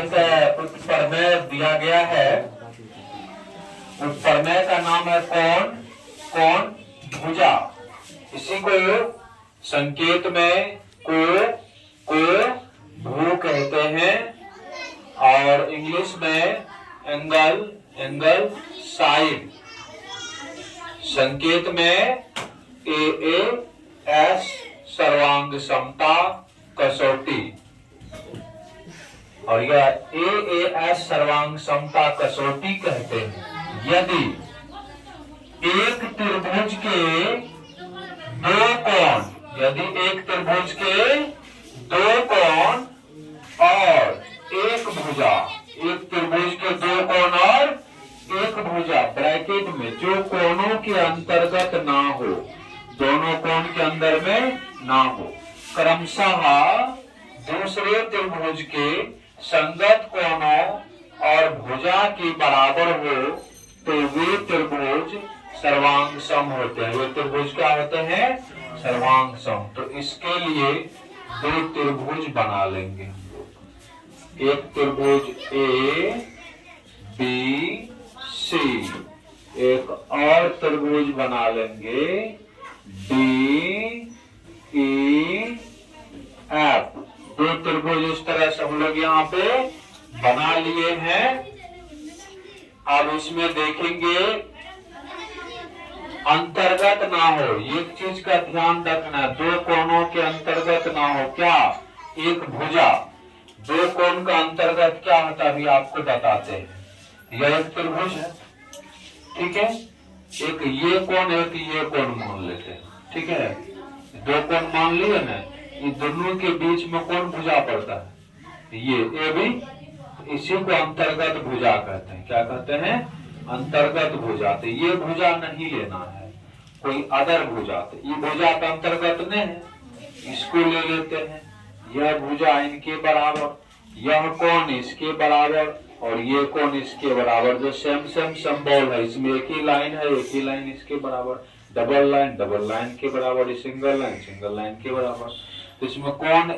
एक प्रमेय दिया गया है। उस प्रमेय का नाम है कोण भुजा। इसी को संकेत में को भू कहते हैं और इंग्लिश में एंगल साइड। संकेत में AAS सर्वांग समता कसौटी और यह AAS सर्वांग समता कसौटी कहते हैं। यदि एक त्रिभुज के दो कोण, यदि एक त्रिभुज के दो कोण और एक भुजा, एक त्रिभुज के दो कोण और एक भुजा ब्रैकेट में जो कोणों के अंतर्गत ना हो, दोनों कोण के अंदर में ना हो, क्रमशः दूसरे त्रिभुज के संगत कोणों और भुजा के बराबर हो तो वे त्रिभुज सर्वांग सम होते हैं। वे त्रिभुज क्या होते हैं? सर्वांग सम। तो इसके लिए दो त्रिभुज बना लेंगे। एक त्रिभुज ABC, एक और त्रिभुज बना लेंगे DEF। दो त्रिभुज इस तरह से हम लोग यहाँ पे बना लिए हैं। अब इसमें देखेंगे अंतर्गत ना हो, एक चीज का ध्यान रखना, दो कोणों के अंतर्गत ना हो। क्या? एक भुजा, दो कोण का अंतर्गत क्या होता है अभी आपको बताते हैं। यह एक त्रिभुज है, ठीक है। एक ये कोण, एक ये कोण मान लेते हैं, ठीक है। दो कोण मान लिए ना, ये दोनों के बीच में कौन भुजा पड़ता है? ये भी, इसी को अंतर्गत भुजा कहते हैं। क्या कहते हैं? अंतर्गत भुजा। तो ये भुजा नहीं लेना है, कोई अदर भुजा। तो ये भुजा का अंतर्गत नहीं है, इसको ले लेते हैं। यह भुजा इनके बराबर, यह कोण इसके बराबर और ये कोण इसके बराबर, जो सेम सिंबल है। इसमें एक ही लाइन है, एक ही लाइन इसके बराबर, डबल लाइन के बराबर, सिंगल लाइन के बराबर। तो इसमें कोण A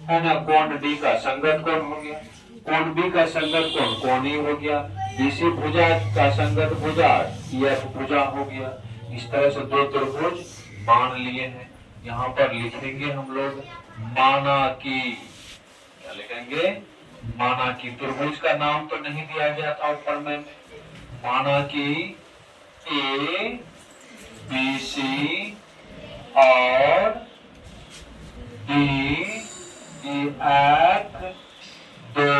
है ना, कोण D का संगत कोण हो गया, कोण B का संगत कोण E हो गया, BC भुजा का संगत भुजा EF भुजा हो गया। इस तरह से दो त्रिभुज मान लिए हैं। यहाँ पर लिखेंगे हम लोग माना कि, क्या लिखेंगे? माना कि। त्रिभुज का नाम तो नहीं दिया गया था ऊपर में। माना कि ABC और DEF दो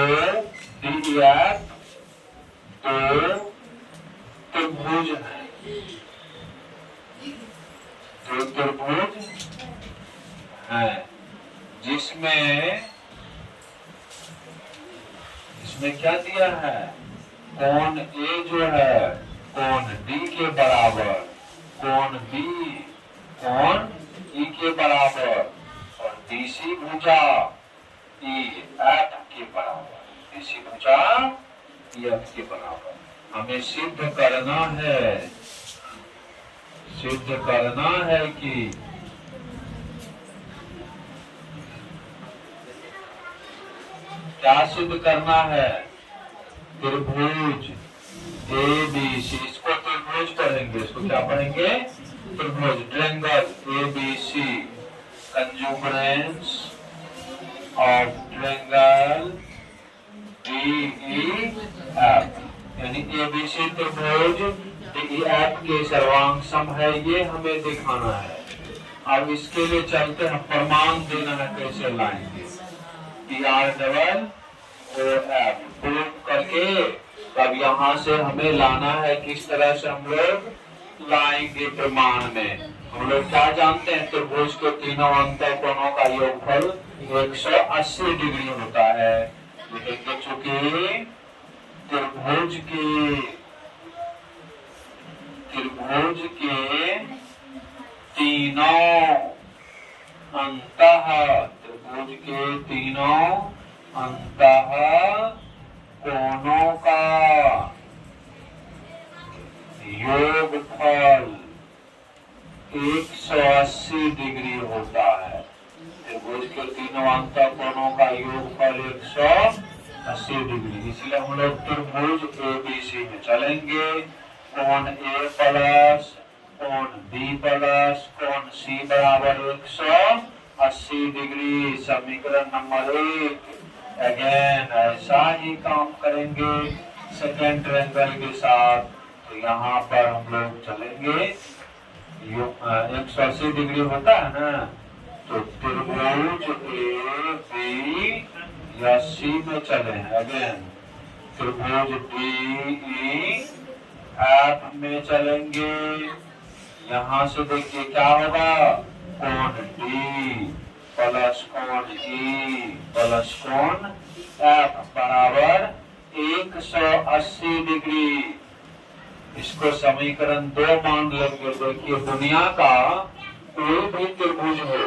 त्रिभुज है। दो त्रिभुज है जिसमें क्या दिया है? कोण A जो है कोण D के बराबर, कोण B कोण E के बराबर और BC भुजा EF के बराबर, BC भुजा EF के बराबर। हमें सिद्ध करना है कि क्या सिद्ध करना है? त्रिभुज ABC, इसको त्रिभुज पढ़ेंगे। इसको क्या पढ़ेंगे? त्रिभुज, triangle ABC, congruence of triangle DEF, यानी ABC त्रिभुज DEF के सर्वांग सम है, ये हमें दिखाना है। अब इसके लिए चलते हैं, प्रमाण देना है कैसे लाएंगे। PROF प्रूव करके तब यहाँ से हमें लाना है। किस तरह से हम लोग लाएंगे प्रमाण में? हम लोग क्या जानते हैं? त्रिभुज के तीनों अंतर कोणों का योगफल 180 डिग्री होता है। लेकिन चूंकि त्रिभुज के तीनों अंतः कोणों का योगफल 180 डिग्री होता है। त्रिभुज के तीनों अंतः कोणों का योगफल 180 180 डिग्री, इसलिए हम लोग त्रिभुज ABC में चलेंगे। कोण A प्लस कोण B प्लस कोण C बराबर 180 डिग्री, समीकरण नंबर 1। अगेन ऐसा ही काम करेंगे सेकेंड ट्रायंगल के साथ। तो यहाँ पर हम लोग चलेंगे, 180 डिग्री होता है ना, तो त्रिभुज A B या C में चले हैं। अगेन त्रिभुज DE F में चलेंगे। यहाँ से देखिए क्या होगा, कोण D प्लस कोण E प्लस कोण F बराबर 180 डिग्री। इसको समीकरण 2 मान लेंगे। देखिए दुनिया का कोई भी त्रिभुज हो,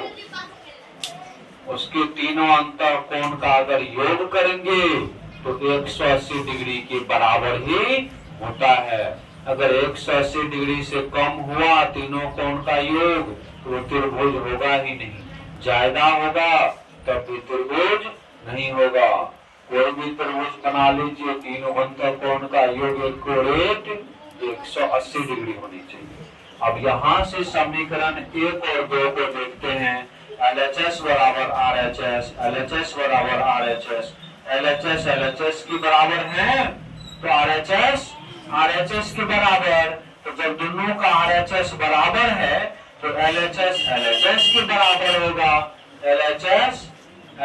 उसके तीनों अंतर कोण का अगर योग करेंगे तो 180 डिग्री के बराबर ही होता है। अगर 180 डिग्री से कम हुआ तीनों कोण का योग तो त्रिभुज होगा ही नहीं, ज्यादा होगा तब भी त्रिभुज नहीं होगा। कोई भी त्रिभुज बना लीजिए, तीनों अंतर कोण का योग एक्यूरेट 180 डिग्री होनी चाहिए। अब यहाँ से समीकरण 1 और 2 को देखते हैं। LHS बराबर RHS, LHS बराबर RHS, LHS LHS की बराबर है तो RHS के बराबर। तो जब दोनों का RHS बराबर है तो LHS LHS के बराबर होगा,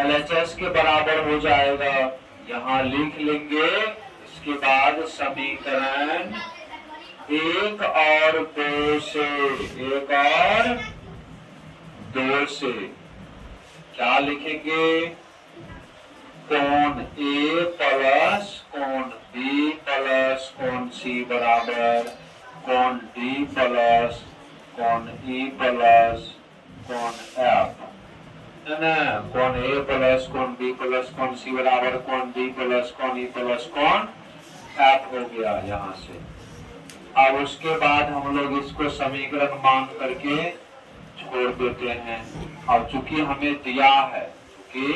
LHS के बराबर हो जाएगा। यहाँ लिख लेंगे। इसके बाद समीकरण 1 और 2 से क्या लिखेंगे, कोण A प्लस कोण B प्लस कोण C बराबर कोण D प्लस कोण E प्लस कोण F, है ना। कोण A प्लस कोण B प्लस कोण C बराबर कोण D प्लस कोण E प्लस कोण F हो गया यहाँ से। अब उसके बाद हम लोग इसको समीकरण मान करके छोड़ देते हैं। अब चूंकि हमें दिया है कि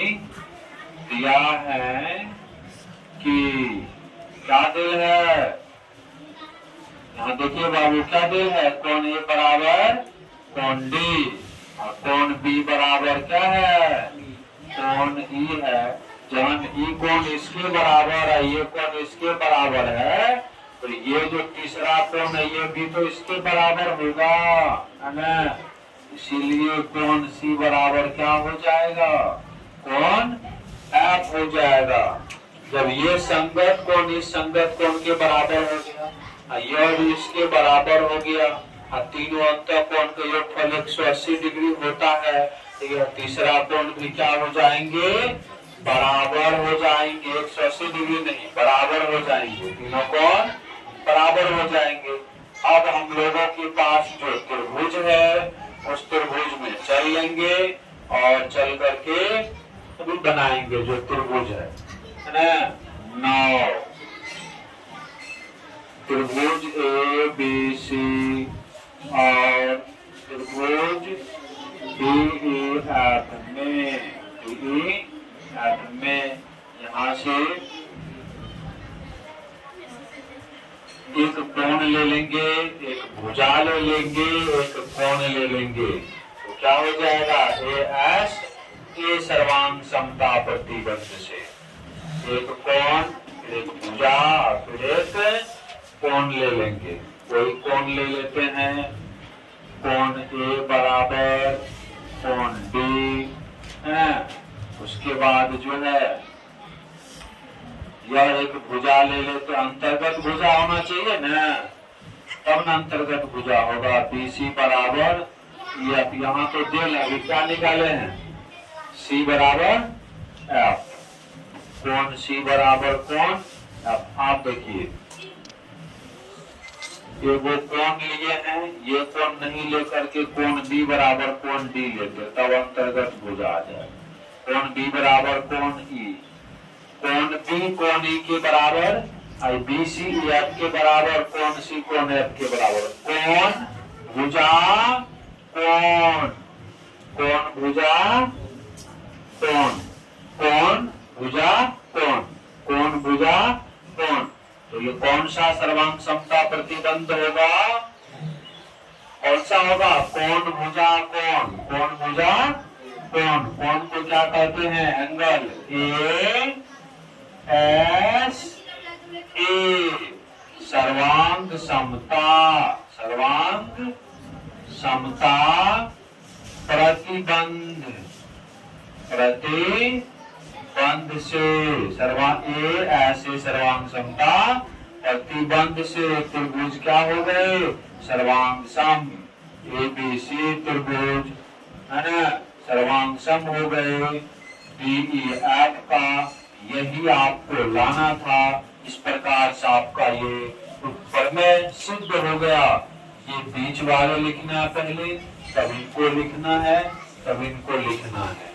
क्या दिल है, यहाँ देखिए बाबू क्या दिल है, कोण A बराबर कोण D और कोण B बराबर क्या है, कोण E है। जब E कोण इसके बराबर है, ये कोण इसके बराबर है, तो ये जो तीसरा कोण है ये भी तो इसके बराबर होगा, है ना। इसीलिए कोण C बराबर क्या हो जाएगा, कोण F हो जाएगा। जब ये संगत कोण इस संगत कोण के बराबर हो गया, यह भी इसके बराबर हो गया, और तीनों अंतर कोण का योगफल 180 डिग्री होता है, तो यह तीसरा कोण भी क्या हो जाएंगे, बराबर हो जाएंगे। 180 डिग्री नहीं, बराबर हो जाएंगे, तीनों कोण बराबर हो जाएंगे। अब हम लोगों के पास जो त्रिभुज है उस त्रिभुज में चल लेंगे और चल करके अभी बनाएंगे जो त्रिभुज है ना। 9 त्रिभुज ABC और त्रिभुज DEF में यहाँ से एक कोण ले लेंगे, एक भुजा ले लेंगे, एक कोण ले लेंगे, तो क्या हो जाएगा, AS A सर्वांग समता प्रतिबंध से एक कोण, एक भुजा और फिर एक कोण ले लेंगे। कोई कोण ले लेते हैं, कोण A बराबर कोण D है। उसके बाद जो है यह एक भुजा ले लेते, अंतर्गत भुजा होना चाहिए ना, तब न अंतर्गत भुजा होगा। BC बराबर यहाँ तो दिल अभी क्या निकाले हैं, C बराबर F, कोण C बराबर कोण F। आप देखिए ये वो कोण लिए हैं, ये कोण नहीं लेकर के कोण B बराबर कोण D लेते, तब अंतर्गत भुजा आ जाए। कोण B बराबर कोण E, कोण B कोण E के बराबर, BC F के बराबर, कोण C कोण F के बराबर। कोण भुजा कोण, कोण भुजा कोण, कोण भुजा कोण, कोण कोण भुजा कोण। तो ये कौन सा सर्वांग समता प्रतिबंध होगा, कौन सा होगा, कोण भुजा कोण, कोण भुजा कोण। कोण को क्या कहते हैं, एंगल ए एस ए। सर्वांग समता, सर्वांग समता प्रतिबंध, प्रतिबंध से, ए ऐसे सर्वांग समता प्रतिबंध से त्रिभुज क्या हो गए, सर्वांग सम। ABC त्रिभुज है ना, सर्वांग सम हो गए DEF का। यही आपको लाना था। इस प्रकार से आपका ये उत्तर में सिद्ध हो गया। ये बीच वाले लिखना है पहले, तब इनको लिखना है, तब इनको लिखना है।